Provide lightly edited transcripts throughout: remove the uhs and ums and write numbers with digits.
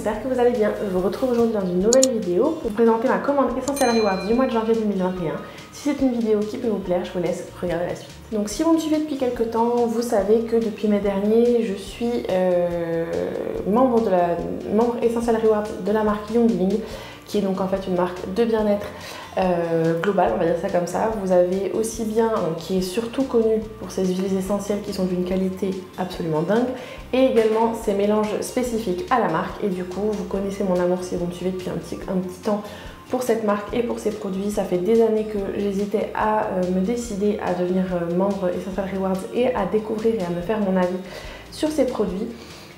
j'espère que vous allez bien. Je vous retrouve aujourd'hui dans une nouvelle vidéo pour vous présenter ma commande Essential Rewards du mois de janvier 2021. Si c'est une vidéo qui peut vous plaire, je vous laisse regarder la suite. Donc si vous me suivez depuis quelques temps, vous savez que depuis mai dernier, je suis membre Essential Rewards de la marque Young Living, qui est donc en fait une marque de bien-être global, on va dire ça comme ça. Vous avez aussi bien, qui est surtout connue pour ses huiles essentielles qui sont d'une qualité absolument dingue, et également ses mélanges spécifiques à la marque. Et du coup, vous connaissez mon amour si vous me suivez depuis un petit temps pour cette marque et pour ses produits. Ça fait des années que j'hésitais à me décider à devenir membre Essential Rewards et à découvrir et à me faire mon avis sur ces produits.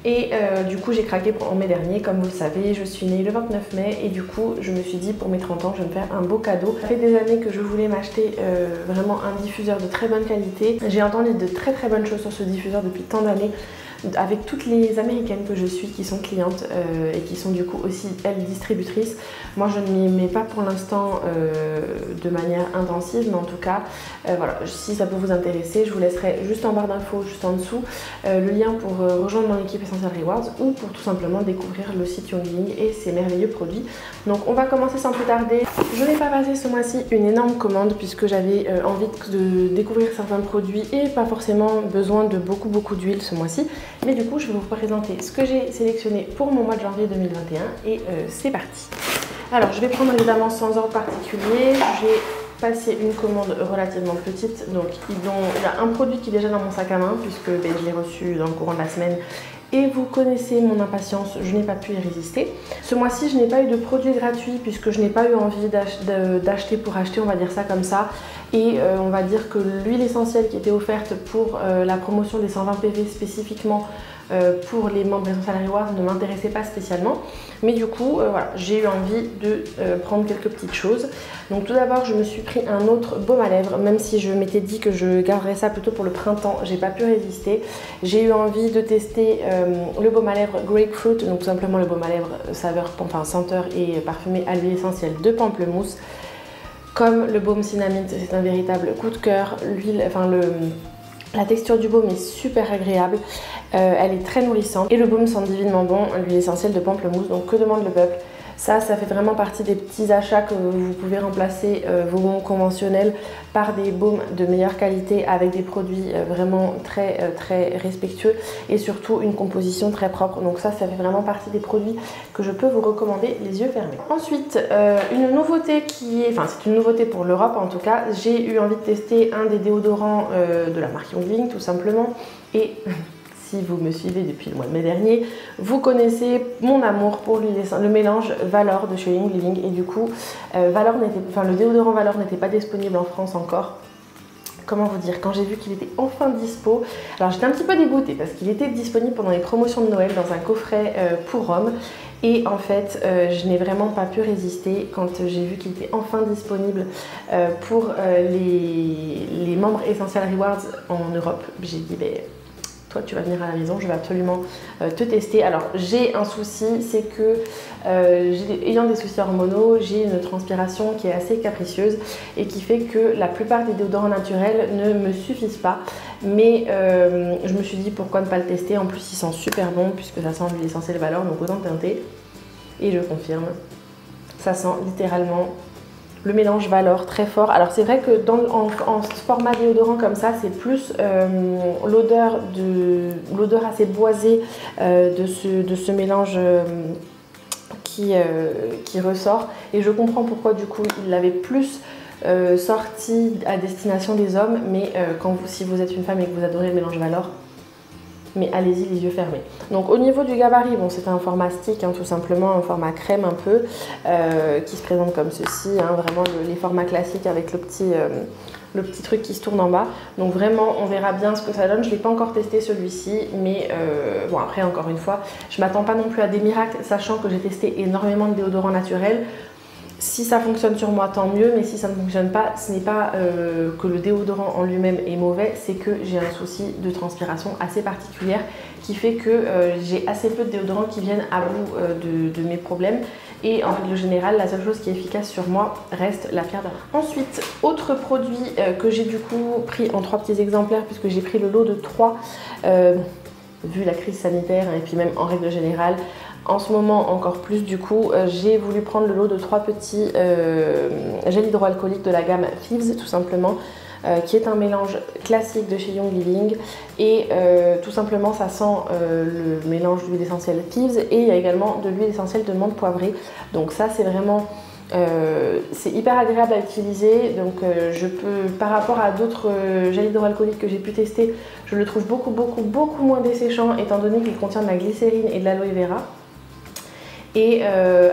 Et du coup j'ai craqué en mai dernier, comme vous le savez, je suis née le 29 mai et du coup je me suis dit pour mes 30 ans je vais me faire un beau cadeau. Ça fait des années que je voulais m'acheter vraiment un diffuseur de très bonne qualité. J'ai entendu de très bonnes choses sur ce diffuseur depuis tant d'années, avec toutes les américaines que je suis qui sont clientes et qui sont du coup aussi elles distributrices. Moi je ne m'y mets pas pour l'instant de manière intensive, mais en tout cas voilà, si ça peut vous intéresser, je vous laisserai juste en barre d'infos, juste en dessous, le lien pour rejoindre mon équipe Essential Rewards ou pour tout simplement découvrir le site Young Living et ses merveilleux produits. Donc on va commencer sans plus tarder. Je n'ai pas passé ce mois-ci une énorme commande puisque j'avais envie de découvrir certains produits et pas forcément besoin de beaucoup d'huile ce mois-ci. Mais du coup, je vais vous présenter ce que j'ai sélectionné pour mon mois de janvier 2021 et c'est parti. Alors, je vais prendre évidemment sans ordre particulier. J'ai passé une commande relativement petite. Donc, il y a un produit qui est déjà dans mon sac à main puisque je l'ai reçu dans le courant de la semaine. Et vous connaissez mon impatience, je n'ai pas pu y résister. Ce mois-ci, je n'ai pas eu de produits gratuits puisque je n'ai pas eu envie d'acheter pour acheter, on va dire ça comme ça. Et on va dire que l'huile essentielle qui était offerte pour la promotion des 120 PV spécifiquement pour les membres Essential Rewards ne m'intéressait pas spécialement. Mais du coup, voilà, j'ai eu envie de prendre quelques petites choses. Donc tout d'abord, je me suis pris un autre baume à lèvres, même si je m'étais dit que je garderais ça plutôt pour le printemps, j'ai pas pu résister. J'ai eu envie de tester le baume à lèvres Grapefruit, donc tout simplement le baume à lèvres senteur et parfumé à l'huile essentielle de pamplemousse. Comme le baume Cinnamint, c'est un véritable coup de cœur. La texture du baume est super agréable, elle est très nourrissante et le baume sent divinement bon, l'huile essentielle de pamplemousse. Donc que demande le peuple? Ça fait vraiment partie des petits achats que vous pouvez remplacer vos baumes conventionnels par des baumes de meilleure qualité avec des produits vraiment très respectueux et surtout une composition très propre. Donc ça fait vraiment partie des produits que je peux vous recommander les yeux fermés. Ensuite, une nouveauté c'est une nouveauté pour l'Europe en tout cas, j'ai eu envie de tester un des déodorants de la marque Young Living tout simplement et... Si vous me suivez depuis le mois de mai dernier, vous connaissez mon amour pour le mélange Valor de chez Young Living. Et du coup, le déodorant Valor n'était pas disponible en France encore. Comment vous dire, quand j'ai vu qu'il était enfin dispo, alors j'étais un petit peu dégoûtée parce qu'il était disponible pendant les promotions de Noël dans un coffret pour hommes. Et en fait, je n'ai vraiment pas pu résister quand j'ai vu qu'il était enfin disponible pour les membres Essential Rewards en Europe. J'ai dit, toi tu vas venir à la maison, je vais absolument te tester. Alors j'ai un souci, c'est que ayant des soucis hormonaux, j'ai une transpiration qui est assez capricieuse et qui fait que la plupart des déodorants naturels ne me suffisent pas. Mais je me suis dit pourquoi ne pas le tester. En plus il sent super bon puisque ça sent l'huile essentielle Valor, donc autant teinter. Et je confirme, ça sent littéralement le mélange Valor très fort. Alors c'est vrai que en format déodorant comme ça, c'est plus l'odeur assez boisée de ce mélange qui ressort. Et je comprends pourquoi du coup il l'avait plus sorti à destination des hommes. Mais si vous êtes une femme et que vous adorez le mélange Valor, mais allez-y les yeux fermés. Donc au niveau du gabarit, bon c'est un format stick, tout simplement un format crème un peu, qui se présente comme ceci, vraiment les formats classiques avec le petit truc qui se tourne en bas. Donc vraiment on verra bien ce que ça donne. Je ne l'ai pas encore testé celui-ci, mais bon après encore une fois, je ne m'attends pas non plus à des miracles, sachant que j'ai testé énormément de déodorants naturels. Si ça fonctionne sur moi, tant mieux, mais si ça ne fonctionne pas, ce n'est pas que le déodorant en lui-même est mauvais, c'est que j'ai un souci de transpiration assez particulière qui fait que j'ai assez peu de déodorants qui viennent à bout de mes problèmes. Et en règle générale, la seule chose qui est efficace sur moi reste la pierre d'amour. Ensuite, autre produit que j'ai du coup pris en 3 petits exemplaires puisque j'ai pris le lot de 3 vu la crise sanitaire et puis même en règle générale. En ce moment encore plus du coup, j'ai voulu prendre le lot de 3 petits gels hydroalcooliques de la gamme Thieves tout simplement. Qui est un mélange classique de chez Young Living et tout simplement ça sent le mélange d'huile essentielle Thieves et il y a également de l'huile essentielle de menthe poivrée, donc ça c'est vraiment c'est hyper agréable à utiliser. Donc je peux, par rapport à d'autres gels hydroalcooliques que j'ai pu tester, je le trouve beaucoup moins desséchant étant donné qu'il contient de la glycérine et de l'aloe vera. Et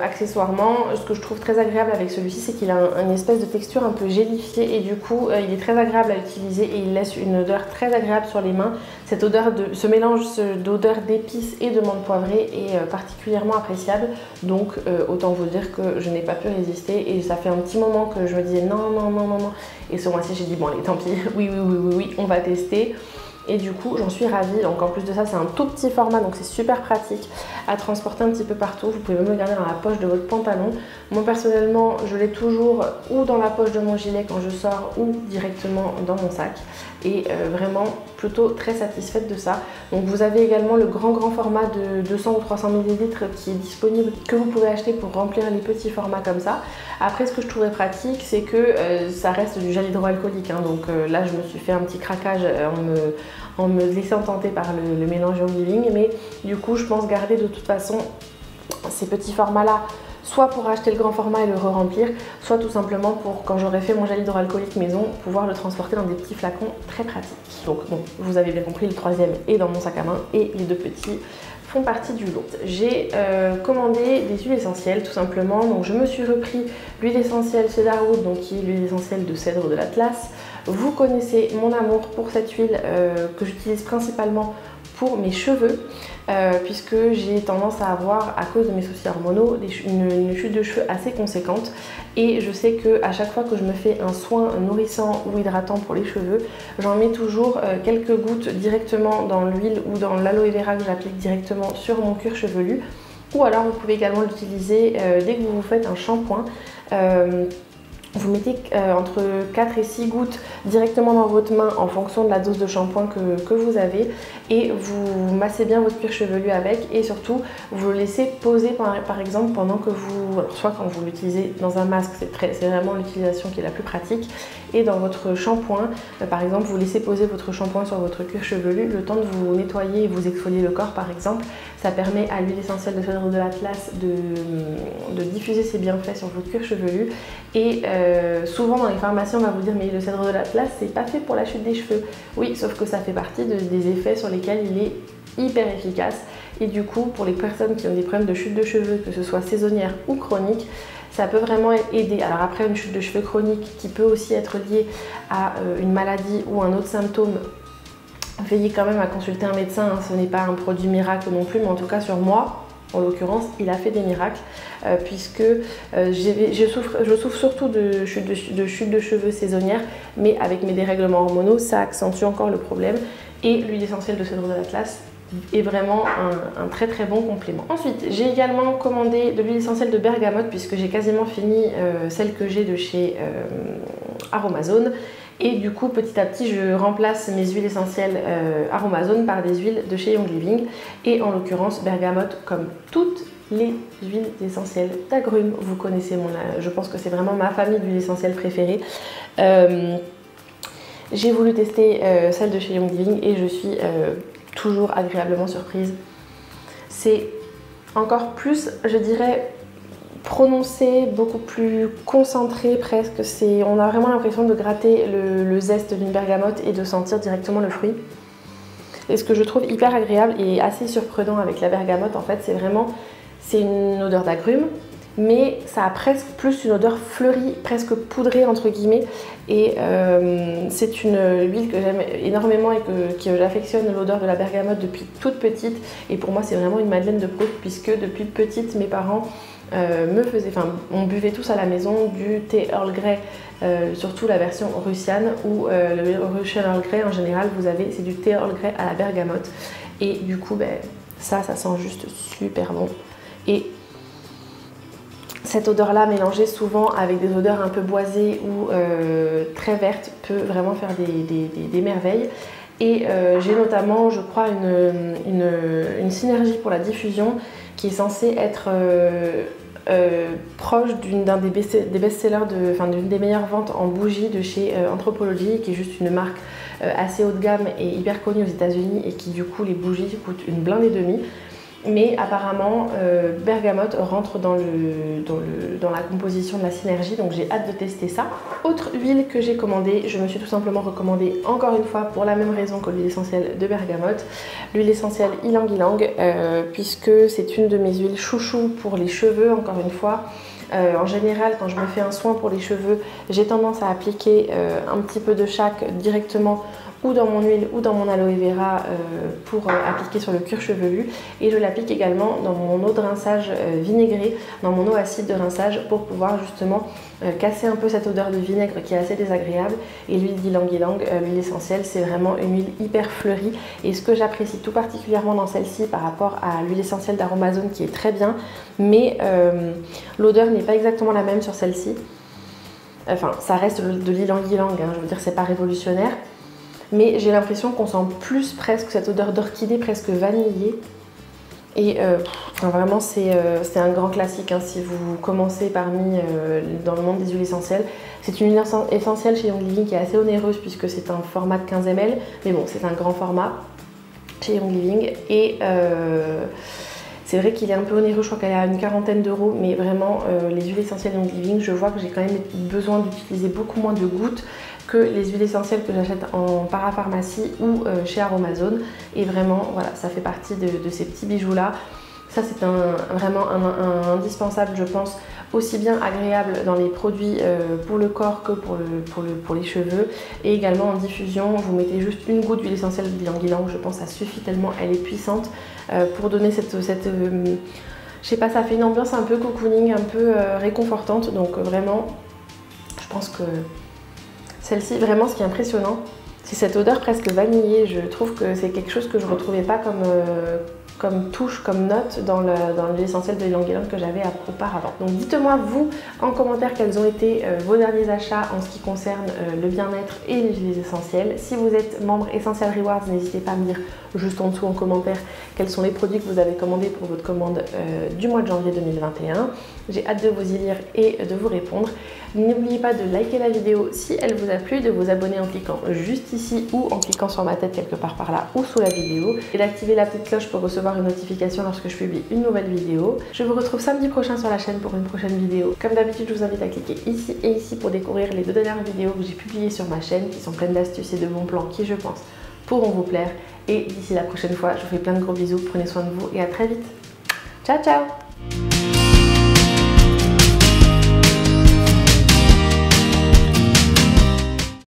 accessoirement, ce que je trouve très agréable avec celui-ci, c'est qu'il a une espèce de texture un peu gélifiée et du coup, il est très agréable à utiliser et il laisse une odeur très agréable sur les mains. Cette odeur ce mélange d'odeur d'épices et de menthe poivrée est particulièrement appréciable. Donc, autant vous dire que je n'ai pas pu résister et ça fait un petit moment que je me disais non. Et ce mois-ci, j'ai dit bon allez, tant pis, oui, on va tester. Et du coup j'en suis ravie. Donc en plus de ça c'est un tout petit format, donc c'est super pratique à transporter un petit peu partout. Vous pouvez même le garder dans la poche de votre pantalon. Moi personnellement je l'ai toujours ou dans la poche de mon gilet quand je sors ou directement dans mon sac. Et vraiment plutôt très satisfaite de ça. Donc vous avez également le grand format de 200 ou 300 ml qui est disponible, que vous pouvez acheter pour remplir les petits formats comme ça. Après ce que je trouvais pratique c'est que ça reste du gel hydroalcoolique hein. Donc là je me suis fait un petit craquage en me laissant tenter par le mélange Young Living, mais du coup je pense garder de toute façon ces petits formats là, soit pour acheter le grand format et le re-remplir, soit tout simplement pour quand j'aurai fait mon gel hydroalcoolique maison, pouvoir le transporter dans des petits flacons très pratiques. Donc bon, vous avez bien compris, le troisième est dans mon sac à main et les 2 petits font partie du lot. J'ai commandé des huiles essentielles tout simplement. Donc je me suis repris l'huile essentielle Cedarwood, donc qui est l'huile essentielle de cèdre de l'Atlas. Vous connaissez mon amour pour cette huile que j'utilise principalement pour mes cheveux, puisque j'ai tendance à avoir, à cause de mes soucis hormonaux, une chute de cheveux assez conséquente. Et je sais que à chaque fois que je me fais un soin nourrissant ou hydratant pour les cheveux, j'en mets toujours quelques gouttes directement dans l'huile ou dans l'aloe vera que j'applique directement sur mon cuir chevelu. Ou alors vous pouvez également l'utiliser dès que vous vous faites un shampoing. Vous mettez entre 4 et 6 gouttes directement dans votre main en fonction de la dose de shampoing que vous avez et vous massez bien votre cuir chevelu avec et surtout vous le laissez poser par exemple pendant que vous, alors soit quand vous l'utilisez dans un masque, c'est vraiment l'utilisation qui est la plus pratique, et dans votre shampoing, par exemple vous laissez poser votre shampoing sur votre cuir chevelu le temps de vous nettoyer et vous exfolier le corps par exemple. Ça permet à l'huile essentielle de cèdre de l'Atlas de diffuser ses bienfaits sur votre cuir chevelu et souvent dans les pharmacies on va vous dire mais le cèdre de l'Atlas c'est pas fait pour la chute des cheveux. Oui, sauf que ça fait partie des effets sur lesquels il est hyper efficace et du coup pour les personnes qui ont des problèmes de chute de cheveux, que ce soit saisonnière ou chronique, ça peut vraiment aider. Alors après une chute de cheveux chronique qui peut aussi être liée à une maladie ou un autre symptôme, veillez quand même à consulter un médecin, hein. Ce n'est pas un produit miracle non plus, mais en tout cas sur moi, en l'occurrence, il a fait des miracles puisque je souffre surtout de chute de cheveux saisonnière, mais avec mes dérèglements hormonaux, ça accentue encore le problème et l'huile essentielle de cèdre de l'Atlas est vraiment un très bon complément. Ensuite, j'ai également commandé de l'huile essentielle de bergamote puisque j'ai quasiment fini celle que j'ai de chez Aromazone. Et du coup, petit à petit, je remplace mes huiles essentielles Aromazone par des huiles de chez Young Living. Et en l'occurrence, bergamote, comme toutes les huiles essentielles d'agrumes. Vous connaissez je pense que c'est vraiment ma famille d'huiles essentielles préférées. J'ai voulu tester celle de chez Young Living et je suis toujours agréablement surprise. C'est encore plus, je dirais, prononcé, beaucoup plus concentré presque. On a vraiment l'impression de gratter le zeste d'une bergamote et de sentir directement le fruit. Et ce que je trouve hyper agréable et assez surprenant avec la bergamote, en fait, c'est une odeur d'agrumes, mais ça a presque plus une odeur fleurie, presque poudrée entre guillemets. Et c'est une huile que j'aime énormément et que j'affectionne l'odeur de la bergamote depuis toute petite. Et pour moi, c'est vraiment une Madeleine de Proust puisque depuis petite, mes parents on buvait tous à la maison du thé Earl Grey, surtout la version russiane ou le Russian Earl Grey en général, c'est du thé Earl Grey à la bergamote et du coup ça sent juste super bon. Et cette odeur là mélangée souvent avec des odeurs un peu boisées ou très vertes peut vraiment faire des merveilles. Et j'ai notamment, je crois, une synergie pour la diffusion qui est censé être proche d'un des best-sellers, d'une des meilleures ventes en bougies de chez Anthropologie, qui est juste une marque assez haut de gamme et hyper connue aux États-Unis, et qui du coup les bougies coûtent une blinde et demie. Mais apparemment bergamote rentre dans la composition de la synergie, donc j'ai hâte de tester ça. Autre huile que j'ai commandée, je me suis tout simplement recommandée encore une fois pour la même raison que l'huile essentielle de bergamote, l'huile essentielle ylang ylang, puisque c'est une de mes huiles chouchou pour les cheveux. Encore une fois, en général quand je me fais un soin pour les cheveux, j'ai tendance à appliquer un petit peu de chaque directement ou dans mon huile ou dans mon aloe vera pour appliquer sur le cuir chevelu, et je l'applique également dans mon eau de rinçage vinaigrée, dans mon eau acide de rinçage, pour pouvoir justement casser un peu cette odeur de vinaigre qui est assez désagréable. Et l'huile d'ylang ylang, l'huile essentielle, c'est vraiment une huile hyper fleurie, et ce que j'apprécie tout particulièrement dans celle-ci par rapport à l'huile essentielle d'Aromazone qui est très bien, mais l'odeur n'est pas exactement la même sur celle-ci. Enfin, ça reste de l'ylang ylang, hein, je veux dire, c'est pas révolutionnaire, mais j'ai l'impression qu'on sent plus presque cette odeur d'orchidée, presque vanillée. Et vraiment c'est un grand classique, hein, si vous commencez dans le monde des huiles essentielles. C'est une huile essentielle chez Young Living qui est assez onéreuse puisque c'est un format de 15 ml, mais bon, c'est un grand format chez Young Living, et c'est vrai qu'il est un peu onéreux, je crois qu'elle est à une quarantaine d'euros, mais vraiment les huiles essentielles Young Living, je vois que j'ai quand même besoin d'utiliser beaucoup moins de gouttes que les huiles essentielles que j'achète en parapharmacie ou chez Aromazone, et vraiment voilà, ça fait partie de ces petits bijoux là. Ça c'est vraiment un indispensable, je pense, aussi bien agréable dans les produits pour le corps que pour les cheveux, et également en diffusion. Vous mettez juste une goutte d'huile essentielle d'ylang ylang, je pense que ça suffit tellement elle est puissante pour donner cette je sais pas, ça fait une ambiance un peu cocooning, un peu réconfortante. Donc vraiment, je pense que celle-ci, vraiment ce qui est impressionnant, c'est cette odeur presque vanillée. Je trouve que c'est quelque chose que je ne retrouvais pas comme touche, comme note dans l'huile essentielle de ylang ylang que j'avais auparavant. Donc dites-moi vous en commentaire quels ont été vos derniers achats en ce qui concerne le bien-être et les huiles essentielles. Si vous êtes membre Essential Rewards, n'hésitez pas à me dire juste en dessous en commentaire quels sont les produits que vous avez commandés pour votre commande du mois de janvier 2021. J'ai hâte de vous y lire et de vous répondre. N'oubliez pas de liker la vidéo si elle vous a plu, de vous abonner en cliquant juste ici ou en cliquant sur ma tête quelque part par là ou sous la vidéo, et d'activer la petite cloche pour recevoir une notification lorsque je publie une nouvelle vidéo. Je vous retrouve samedi prochain sur la chaîne pour une prochaine vidéo. Comme d'habitude, je vous invite à cliquer ici et ici pour découvrir les 2 dernières vidéos que j'ai publiées sur ma chaîne, qui sont pleines d'astuces et de bons plans qui, je pense, pourront vous plaire. Et d'ici la prochaine fois, je vous fais plein de gros bisous, prenez soin de vous et à très vite. Ciao ciao!